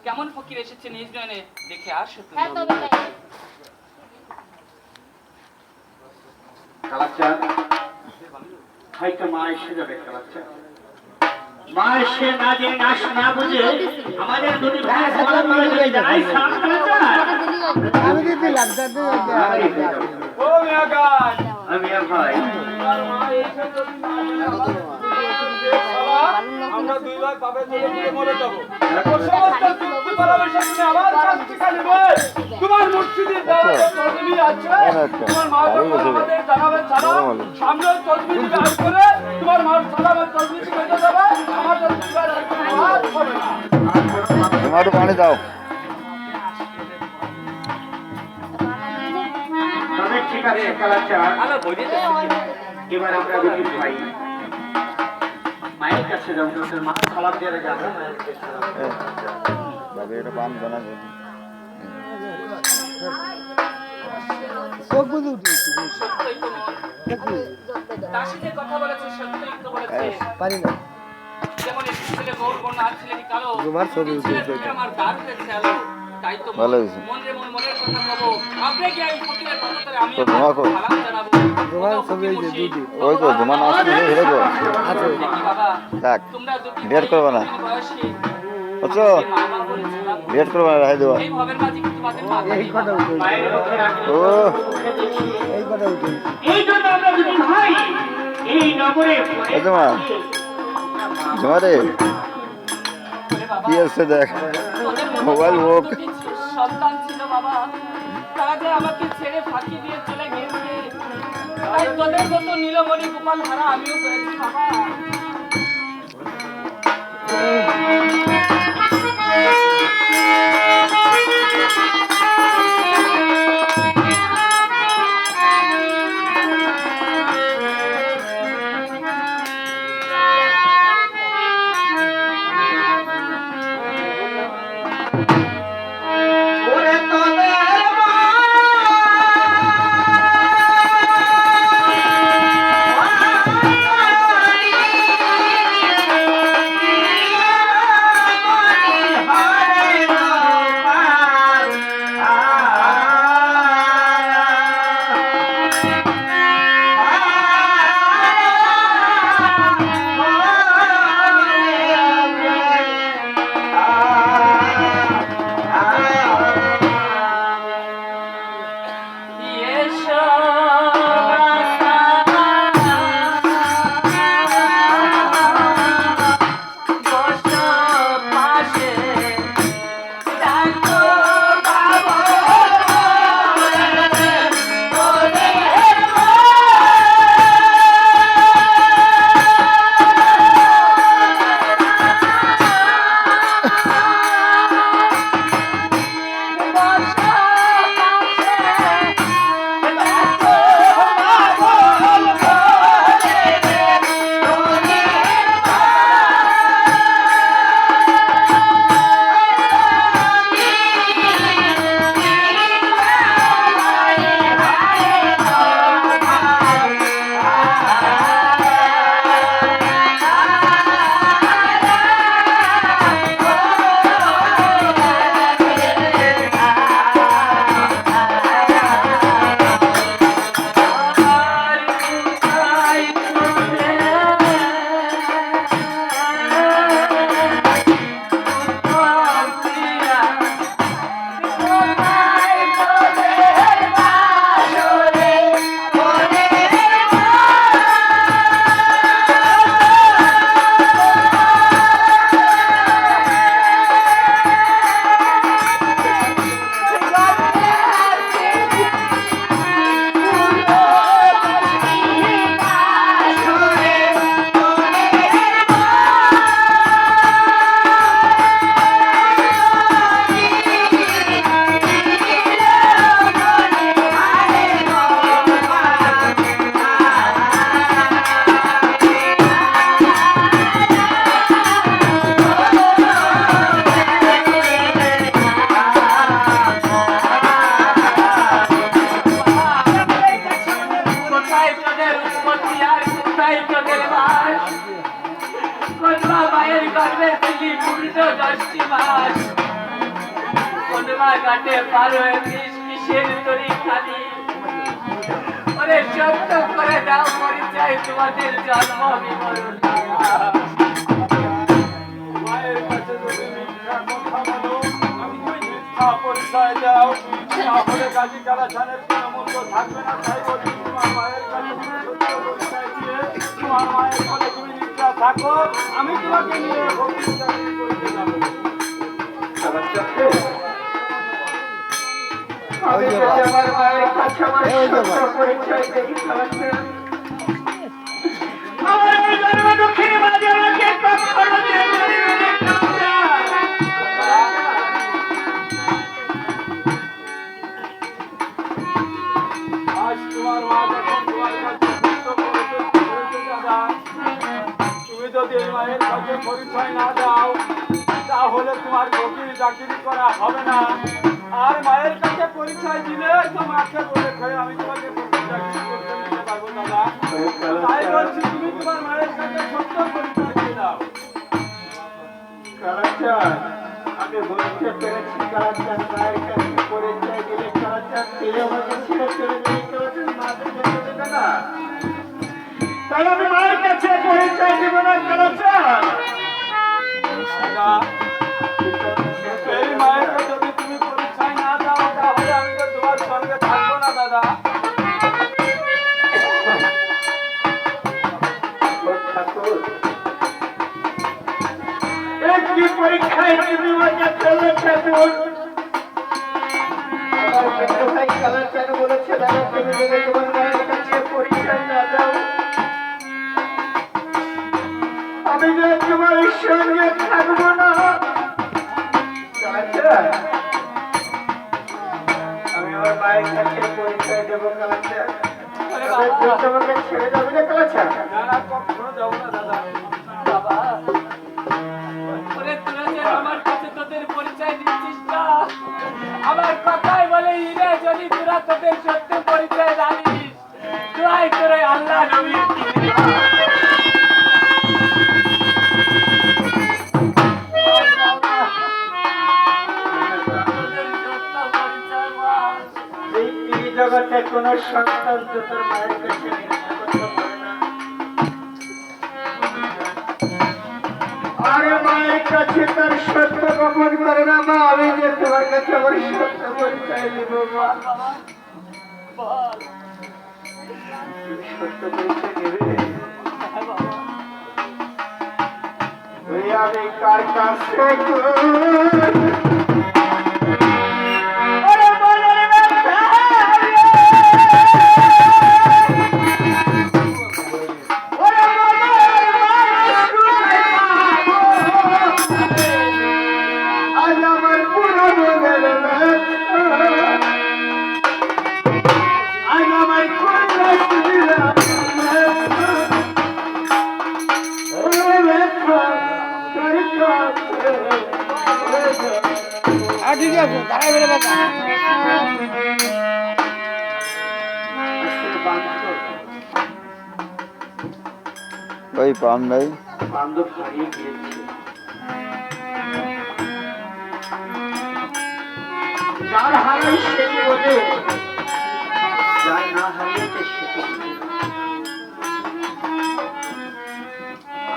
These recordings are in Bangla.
কেমন ফকির এসেছে নিজ নয়নে দেখে আসো তুমি। কালাচার ভাইটা মা এসে যাবে কালাচার মাসে না যে নাশ না বুঝে আমাদের দুটি ভাই সমান করে যদি জানাই সালাম করে যায় আমি দিলাম ও মিয়া গান আমি ভাই আমরা দুই ভাই পাবে চলে গিয়ে মরে যাব ওর সমস্ত চুক্তি পরামর্শ নিয়ে আবার কাজ শিখা নেবে তোমার মসজিদে দাওয়াত তসবিহ আছে তোমার মা আমাদের জানাবে সালাম সামনে তসবিহ গান করে তোমার মার সালামের তসবিহ বেঁধে দেবে আমার তসবিহ আর কোনো হাত হবে না তোমার পানি দাও তবে ঠিক আছে কালাচার আলো বইতে এবার আমরা দুটি ভাই মায়ের কাছে যাবো তোর মা সালাম দিয়ে যাবো মায়ের কাছে বাবা এটা পান বানা সব বুঝে উঠেছি সত্যই তো দাসী যে কথা বলেছে সত্যই তো বলেছে পারি না যেমন একটি ছেলে গৌর বর্ণ আর ছেলেটি কালো তোমার ছবি উঠেছে ছেলেটি আমার দাঁত হয়েছে আলো তাই তো ভালো হয়েছে। মনের কথা কব আপনি কি এই ফকিরের পদতলে আমি তো তোমার কো? সালাম জানাবো তোমার ছবি এই যে দুটি ওই তো জমান আসছে হেরে গো আছে দেখি বাবা থাক তোমরা দুটি ডেট করবে না বয়সী বুঝছো মা মা বলে সালাম ডেট করবে না রাই দেবো এই ভবের মাঝে কি তোমাদের মা এই কথা উঠেছে মায়ের মুখে রাখি ও এই কথা উঠেছে এই জন্য আমরা দুটি ভাই এই নগরে এই তোমার জমারে ওরে বাবা কি আছে দেখ তোদের মতো মোবাইল আমার হোক। দুটি সন্তান ছিল বাবা তারা যে আমাকে ছেড়ে ফাঁকি দিয়ে চলে গেছে তাই তোদের মতো নীলমণি গোপাল হারা আমিও পেয়েছি বাবা ওরে তোদের মা ঘাটে পার হয়ে কিসের তরি খালি ওরে সত্য করে দাও পরিচয় তোমাদের জন্ম বিবরণ পরিচয় দাও, তাহলে গাজী কালাচানের কোনো মূল্য থাকবে না। তাই বলি তোমার মায়ের কাছে তুমি সত্য পরিচয় দিয়ে তোমার মায়ের কোলে তুমি নিষ্ঠা থাকো, আমি তোমাকে নিয়ে ভক্তি চাকরি করতে যাবো। আমি যদি আমার মায়ের কাছে আমার সত্য পরিচয় দেই, আমার এই জন্ম দুঃখের মাঝে আমাকে কখনো যেতে দিবে না। আজ তোমার মা যখন তোমার কাছে সত্য পরিচয় দিয়েছে দাদা, তুমি যদি এই মায়ের কাছে পরিচয় না দাও, তাহলে তোমার ভক্তির চাকরি করা হবে না। আর মায়ের কাছে পরিচয় দিলে তো মাকে বলে খেয়ে আমি তোমাকে ভক্তির চাকরি করতে দিতে পারবো দাদা। তাই বলছি তুমি তোমার মায়ের কাছে সত্য পরিচয় দিয়ে দাও। কালাচাঁদ, আমি বুঝতে পেরেছি কালাচাঁদ মায়ের কাছে পরিচয় দিলে কালাচাঁদ তুই আমাকে ছেড়ে চলে যাবি, কালাচাঁদ মাকে যেতে দেবে না। তাই আমি মায়ের কাছে পরিচয় দেব না কালাচাঁদ। দাদা, এই মায়েরকে যদি তুমি পরিচয় না দাও, তাহলে আমি তো তোমার সঙ্গে থাকবো না দাদা। ঠাকুর, একটি পরীক্ষায় তুমি আমাকে ফেলে ঠাকুর। আমার ছোট ভাই কালাচাঁদ বলেছে দাদা, তুমি যদি তোমার মায়ের কাছে পরিচয় না দাও, আমি যে তোমার সঙ্গে থাকবো না। কালাচাঁদ, আমি আমার মায়ের কাছে পরিচয় দেবো কালাচাঁদ। তোমাকে ছেড়ে যাবে না কালাচাঁদ। না না, কখনো যাবো না দাদা। ওরে তোরা যে আমার কাছে তোদের পরিচয় দিচ্ছিস না, আমার কথাই বলে ইরে, যদি তোরা তোদের সত্য পরিচয় জানিস, দোয়াই করে আল্লাহ নবী এই জগতে কোন সন্তান তো তোর মায়ের কাছে মিথ্যা কথা বলে না। আরে মায়ের কাছে তার সত্য গোপন করে না মা, আমি যে তোমার কাছে আমার সত্য পরিচয় দিব মা। তুমি সত্য পরিচয় দেবে? ওই আমি কার কাছে ওরে মনের ব্যথা ওরে মনের আজ আমার পুরো মনের আজ আমার ঠিক আছে দাঁড়াই বেড়ে বাবা ওই পান নাই বান্ধব হারিয়ে গিয়েছে। যার হারাই সে কি বোঝে, যার না হারিয়েছে সে কি বোঝে।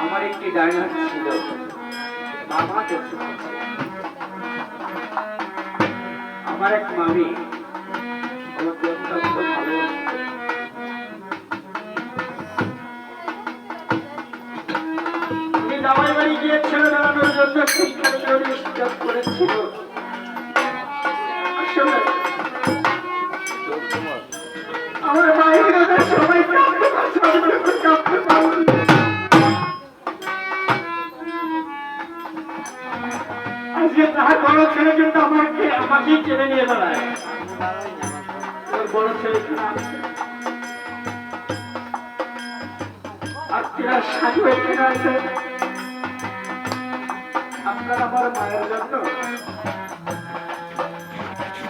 আমার একটি ডাইনার ছিল, বাবা দেখতে পাচ্ছে। আমার এক মামি আমাকে অত্যন্ত ভালোবাসত। তিনি জামাই বাড়ি গিয়েছিল দাঁড়ানোর জন্য, সেইখানে ডিস্টার্ব করেছিল। আসলে আমার মায়ের সবাই কাঁদতে পারছে, আমি যখন কাঁদতে পারিনি। আজকে তাহার বড় ছেলে কিন্তু আমাকেই টেনে নিয়ে বেড়ায়। ওর বড় ছেলে এখানে আছে, আত্মীয় সাধু এখানে আছে। আপনার আমার মায়ের জন্য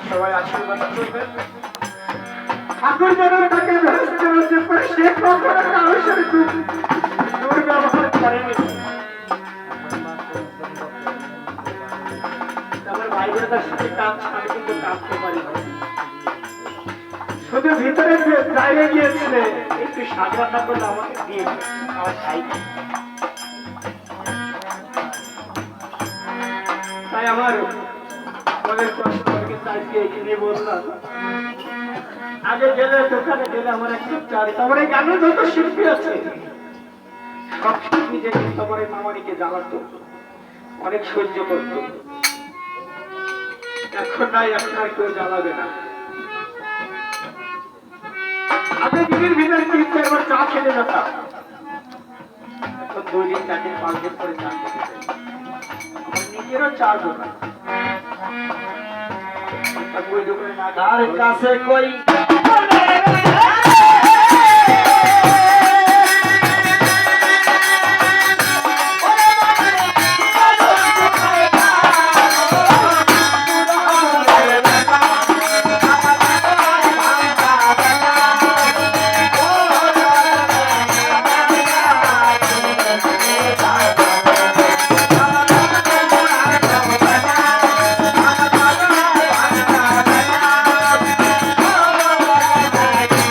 সবাই আশীর্বাদ করবেন। ঠাকুর যেন তাকে ব্যবস্থা করে, সে কখনো কারোর সাথে দুর্ব্যবহার করেনি। আমার ভাই বোনেদের সাথে কাঁদছে, আমি কিন্তু কাঁদতে পারি না। শুধু ভিতরে বাইরে গিয়েছিলে, একটু শাক রান্না করলে আমাকে দিয়ে আমার খাই। তাই আমার মনের কষ্ট করে আজকে এখানে বললাম। আগে গেলে দোকানে গেলে আমার একটু চারি আমার এই গানের যত শিল্পী আছে সব শিল্পী যে তোমার এই মামানিকে জ্বালাতো, অনেক সহ্য করতো। এখন নাই, এখন আর কেউ জ্বালাবে না। আমি দিনের ভিতরে 3-4 বার চা খেতে যেতাম, এখন 2 দিন 4 দিন 5 দিন পরে চা খেতে যাই। আমার নিজেরও চা দোকান, ওই দোকানে না তার কাছে কই Thank you.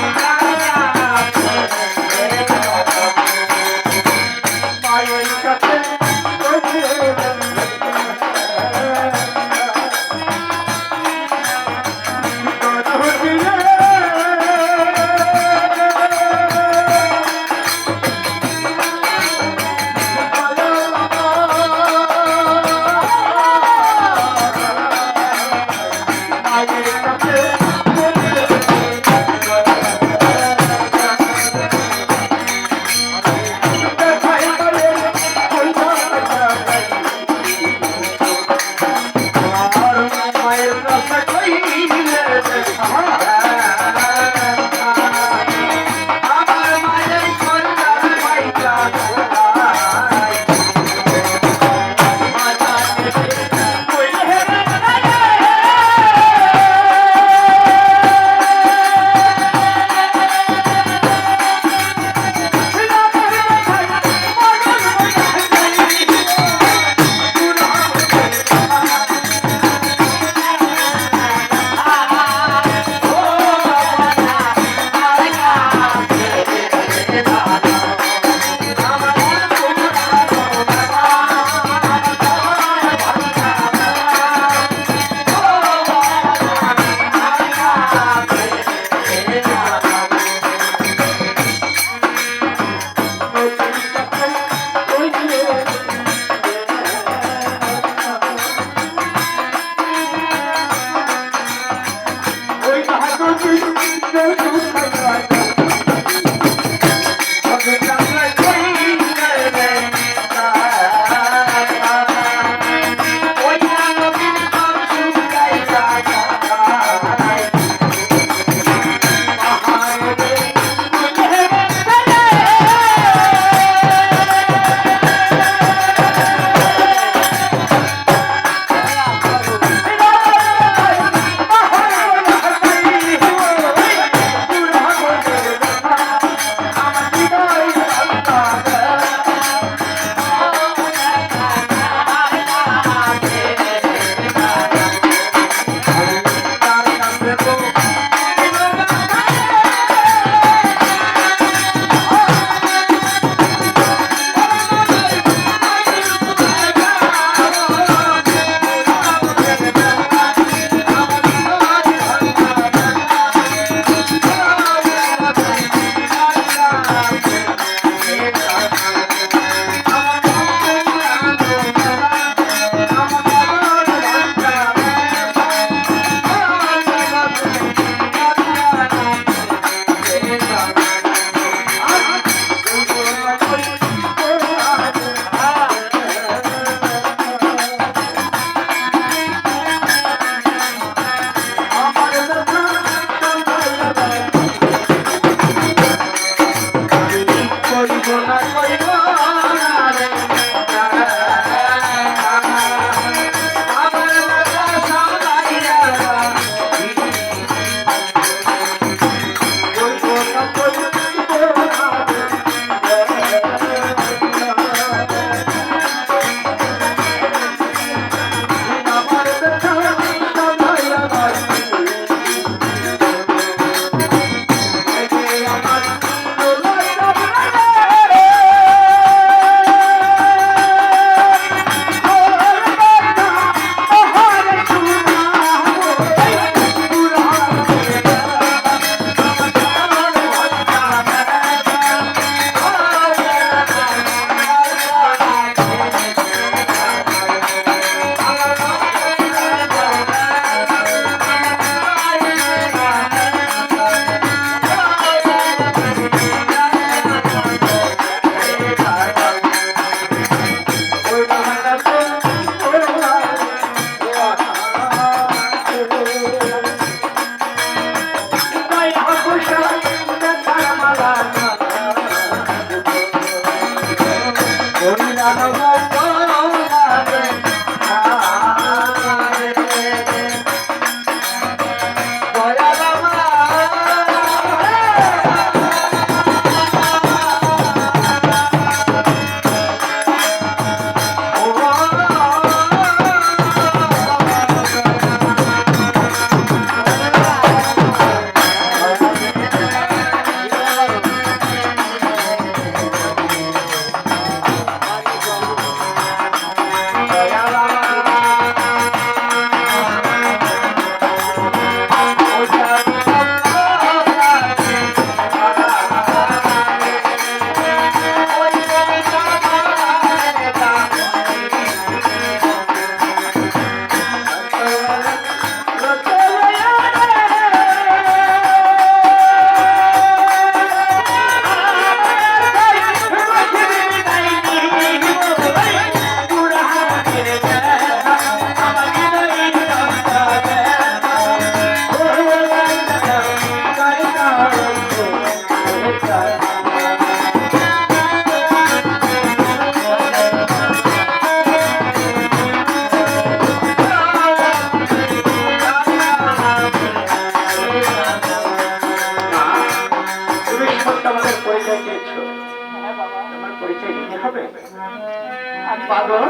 পাগল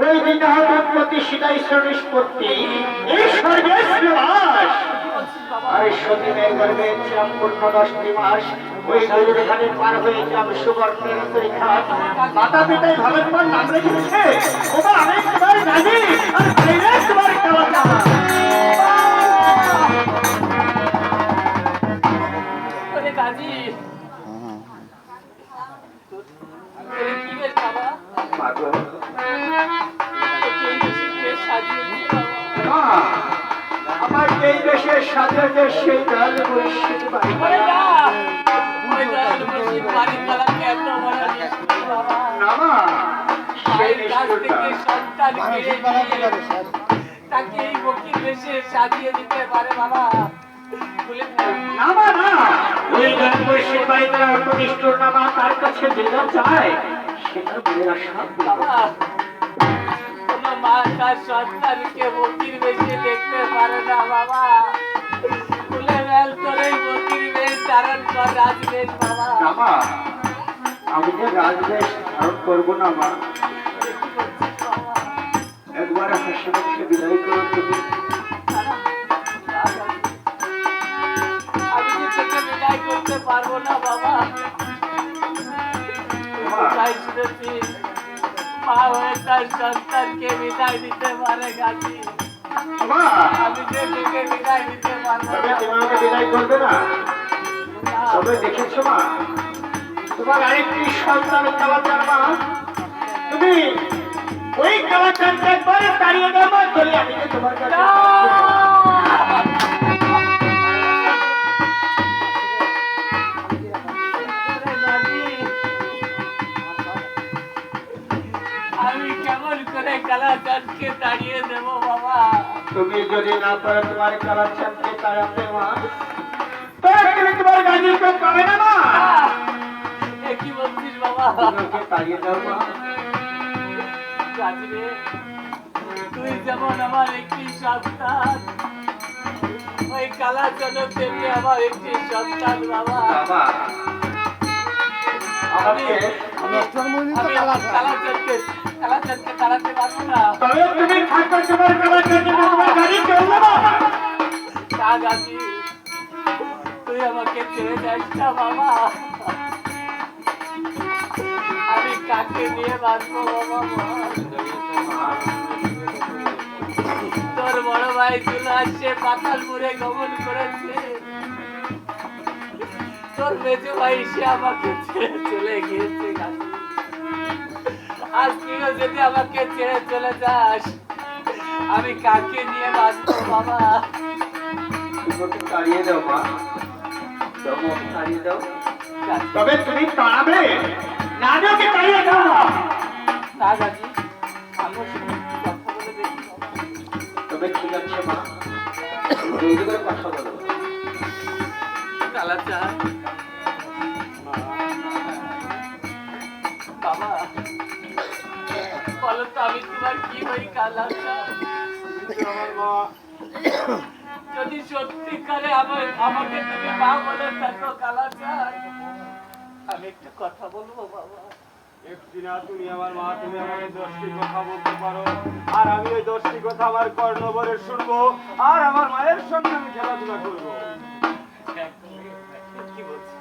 ওই দিনটা উৎপত্তি সীতাই শ্রেণীষ্পত্তি এই স্বর্গের শ্রীবাস আর সতীনের গর্ভে ছিলাম পূর্ণ 10টি মাস ওই গরুর ঘাটে পার হয়েছিলাম সুবর্ণের পরীক্ষা মাতা পিতাই ভাবের পর নাম রেখেছে ওবা আমি তোমার গাজি আর বাইরে তোমার কালাচা ওরে গাজী তোরে কি বেশ বাবা পাগল তোকে এই বেশি বেশ সাজিয়েছে বাবা মা আমার এই দেশের সাথে সেই কাল পরিস্থিত ওরে না ওই দয়াল মুর্শিদ বাড়ির তালাকে এত বড় নিষ্ঠুর বাবা না মা সেই মায়ের কাছ নিষ্ঠুরতা থেকে সন্তান কেড়ে নিয়ে তাকে এই বকির বেশে সাজিয়ে দিতে পারে বাবা ভুলে না না মা না ওই গান পরিস্থিত বাড়িতে অল্প নিষ্ঠুর না মা তার কাছে যেটা চায় সেটা বলে আসা বাবা কোনো মা তার সন্তানকে বকির বেশে দেখতে পারে না বাবা ভুলে গেল তোর এই বকির বেশ ধারণ কর রাজবেশ বাবা না মা আমি যে রাজবেশ ধারণ করবো না মা কি করছিস বাবা একবার হাসি মুখে বিদায় করো তুমি আমি যে তোকে বিদায় করতে পারবো না বাবা তাই শুনেছি মা হয়ে তার সন্তানকে বিদায় দিতে পারে গাছি মা আমি যে তোকে বিদায় দিতে পারবো তবে না তুমি আমাকে বিদায় করবে না তবে দেখেছো মা তোমার আরেকটি সন্তান কালাচার মা তুমি ওই কালাচারটা একবারে তাড়িয়ে দাও মা চলে আমি যে তোমার কাছে আমি কেমন করে কালাচাঁদকে তাড়িয়ে দেবো বাবা তুমি যদি না পারো তোমার কালাচারকে তাড়াতে মা তবে তুমি তোমার গাজীকে পাবে না মা এ কি বলছিস বাবা তুমি ওকে তাড়িয়ে দাও মা গাজী রে, তুই যেমন আমার একটি সন্তান ওই কালাচাঁদ তেমনি আমার একটি সন্তান বাবা বাবা আমাকে আমি একটার মধ্যে তো আমি কালা আমার কালাচাঁদকে তাড়াতে পারবো না তবে তুমি থাকবে তোমার কালাচারকে তোমার গাড়ি চলবে না তা গাজী তুই আমাকে ছেড়ে যাস না বাবা আমি কাকে নিয়ে বাঁচবো বাবা বল? তোর বড় ভাই চলে আসছে পাতালপুরে গমন করেছে তোর মেজো ভাই সে আমাকে ছেড়ে চলে গিয়েছে গাজী। আজ তুইও যদি আমাকে ছেড়ে চলে যাস আমি কাকে নিয়ে বাঁচবো বাবা তুমি ওকে তাড়িয়ে দাও মা তুমি ওকে তাড়িয়ে দাও গাজী, তবে তুমি তাড়াবে না যে ওকে তাড়িয়ে দাও মা না গাজী আমার সঙ্গে একটু কথা বলে দেখি বাবা। তবে ঠিক আছে মা জলদি করে কথা বলো কালাচাঁদ বাবা বলো তো আমি তোমার কি হই কালাচাঁদ আমার মা যদি সত্যিকারে আমাকে তুমি মা বলে থাকো কালাচাঁদ আমি একটু কথা বলবো বাবা একটি না তুমি আমার মা তুমি আমাকে 10টি কথা বলতে পারো আর আমি ওই 10টি কথা আমার কর্ণবরে শুনবো আর আমার মায়ের সঙ্গে আমি খেলাধুলা করবো কি বলছি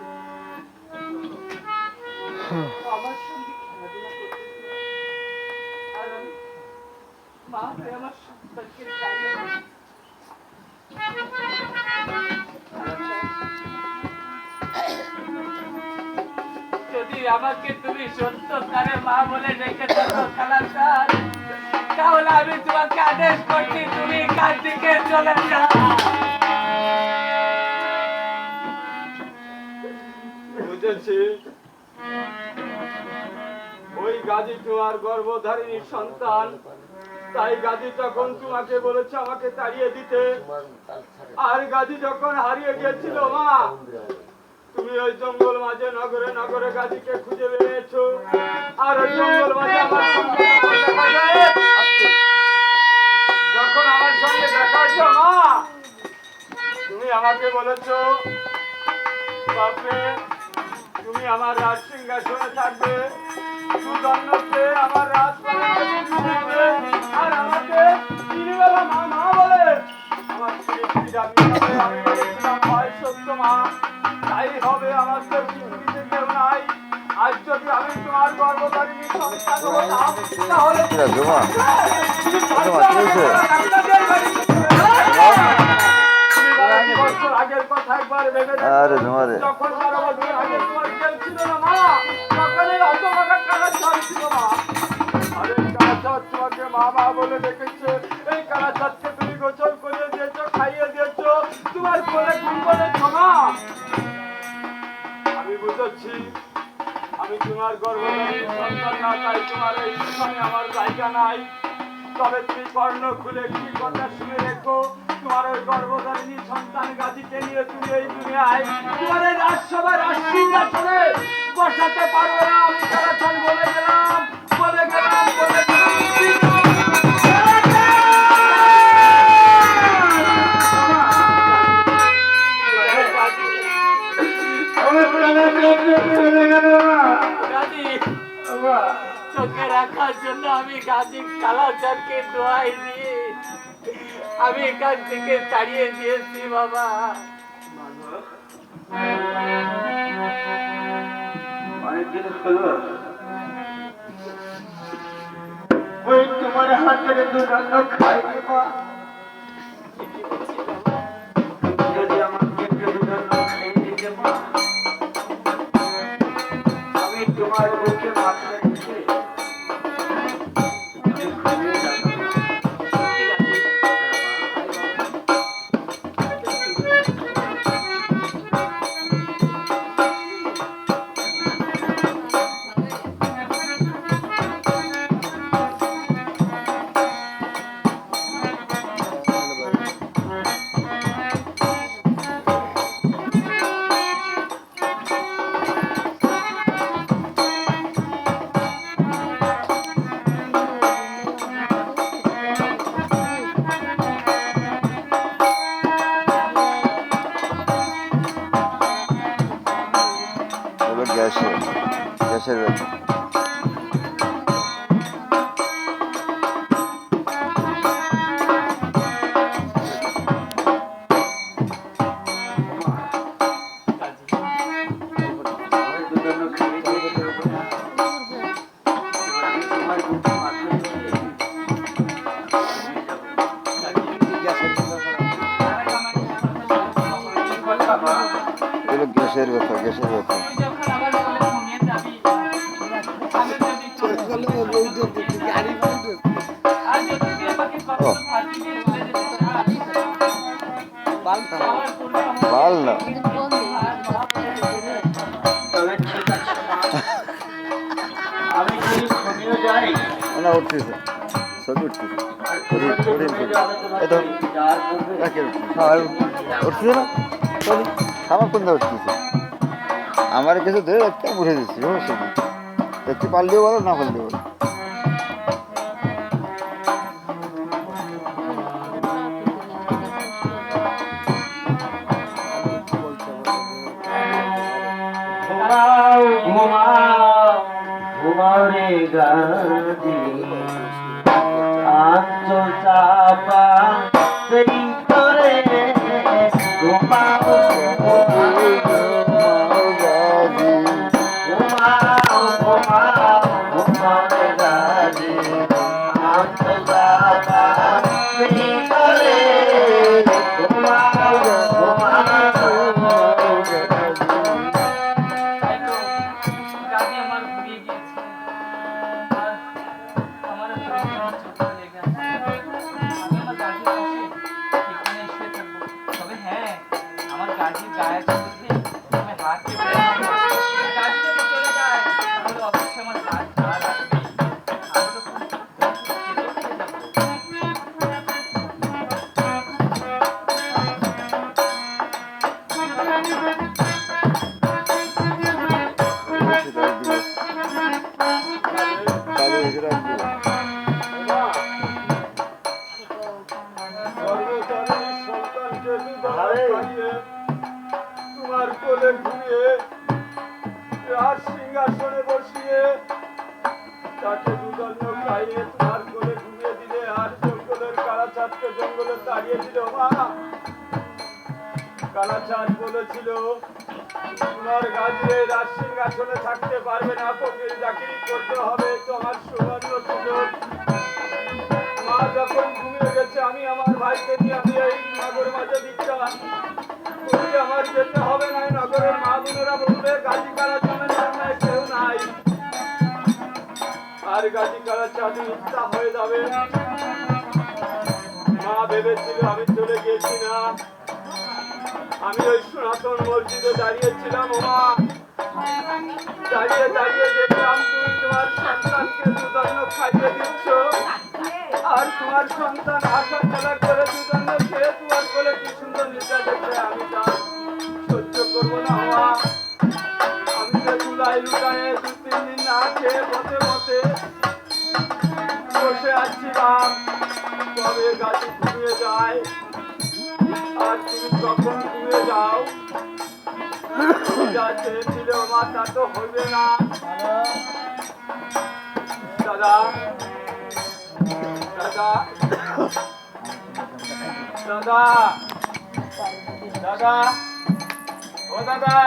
আমার সঙ্গে খেলাধুলা করতে আর আমি মা হয়ে আমার সন্তানকে তাড়িয়ে দিচ্ছি। যদি আমাকে তুমি সত্যকারে মা বলে ডেকে থাকো কালাচাঁদ তাহলে আমি তোমাকে আদেশ করছি তুমি কাল থেকে চলে যাও বুঝেছি ওই গাজী তোমার গর্ভধারিণী সন্তান তাই গাজী তখন তোমাকে বলেছে আমাকে তাড়িয়ে দিতে আর গাজী যখন হারিয়ে গিয়েছিল মা তুমি ওই জঙ্গল মাঝে নগরে নগরে গাজীকে খুঁজে বেরিয়েছো আর ওই জঙ্গল মাঝে আমার সঙ্গে দেখা যায়। যখন আমার সঙ্গে দেখা হয়েছে মা তুমি আমাকে বলেছো বাপরে তুমি আমার রাজ সিংহাসনে থাকবে দুজন্যকে আমার রাত হবে আর আমাকে তিনবেলা মা মা বলে আমার স্ত্রী আমি বলেছিলাম হয় সত্য মা তাই হবে। আমার তো পৃথিবীতে কেউ নাই। আজ যদি আমি তোমার গর্ভধারিণী সন্তান হতাম তাহলে জমা বছর আগের কথা একবার ভেবে দেখো। আরে জমারে যখন 12 বছর আগে তোমার কেউ ছিল না মা, তখন এই অত টাকা কালাচাঁদ ছিল মা। আর এই কালাচাঁদ তোমাকে মা মা বলে ডেকেছে। এই কালাচাঁদকে তুমি গোসল করিয়ে দিয়েছো, খাইয়ে দিয়েছো, তোমার কোলে ঘুম করেছো মা। আমি বুঝেছি আমি তোমার গর্ভধারিণী সন্তান না, তাই তোমার এই স্থানে আমার জায়গা নাই। তবে তুমি কর্ণ খুলে একটি কথা শুনে রেখো, তোমার ওই গর্ভধারিণী সন্তান গাজীকে নিয়ে তুমি এই দুনিয়ায় তোমার এই রাজসভায় রাজসিংহাসনে বসাতে পারবে না। আমি কালাচাঁদ বলে গেলাম, বলে গেলাম, বলে গাজী তোকে রাখার জন্য আমি গাজী কালাচাঁদকে দোয়াই দিয়ে আমি এখান থেকে তাড়িয়ে দিয়েছি বাবা। অনেকদিন হলো ওই তোমার হাতের দুরান্ন খাইনি মা। যদি আমাকে একটু দুরান্ন খাইয়ে দিতে মা, আমি তোমার বুকে মাথা রেখে আমি ঘুমিয়ে যাবো। এবার গ্যাসের ব্যাপার দুরান্ন খাইয়ে দিয়েছে আমি তোমার বুকে মাথা রেখে এগুলো গ্যাসের ব্যাপার যখন আমার বলে ঘুমিয়ে যাবি আমি যদি তোর আর যদি তুই আমাকে কখনো ফাঁসি দিয়ে চলে যেতে চাস, আমার পূর্বে আমার ভাল না তবে ঠিক আছে মা। আমি যদি ঘুমিয়ে যাই না উঠতেছে ছবি উঠতেছে উঠতেছে না ছবি আমার কোন উঠতেছে আমার কিছু ধরে রাখতে উঠে দিচ্ছি সমস্যা নেই দেখতে পারলেও বলো না পারলেও বলো ঘুমাও ঘুমাও ঘুমাও রে গাজি আঞ্চল চাপা সেই করে ঘুমাও ঘুমাও ঘুমাও ঘুমাও রে গাজি আঞ্চল চাপা সেই করে ঘুমাও ঘুমাও তাই তো গাজী আমার ঘুমিয়ে গিয়েছে আর আমার চোখে লেগে আছে। আমি আমার কালাচাঁদকে জঙ্গলে তাড়িয়েছিল মা। কালাচাঁদ বলেছিল তোমার গাছে রাজসিং আসনে থাকতে পারবে না, ফকির চাকরি করতে হবে, তোমার সুবর্ণ সুযোগ। মা যখন ঘুমিয়ে গেছে আমি আমার ভাইকে নিয়ে আমি এই নগর মাঝে ভিক্ষা করতে আমার যেতে হবে না। নগরের মা বোনেরা বলবে গাজী কালাচাঁদের সামনে কেউ নাই, আর গাজী কালাচাঁদ ইচ্ছা হয়ে যাবে। মা ভেবেছিল আমি চলে গেছি না, আমি ওই সনাতন মসজিদে দাঁড়িয়েছিলাম। ও মা, দাঁড়িয়ে দাঁড়িয়ে দেখলাম তুমি তোমার সন্তানকে দুধন্য খাইয়ে দিচ্ছ, আর তোমার সন্তান হাসা খেলা করে দুধন্য খেয়ে তোমার কোলে কি সুন্দর নিচা দেখে আমি তা সহ্য করবো না। মা, আমি যে চুলাই লুকায়ে 2-3 দিন না খেয়ে পথে পথে বসে আছিলাম, তবে গাছে ঘুমিয়ে যায়, আর তুমি কখন ঘুমিয়ে যাও। যা চেয়েছিল মা তা তো হবে না। দাদা দাদা দাদা দাদা ও দাদা।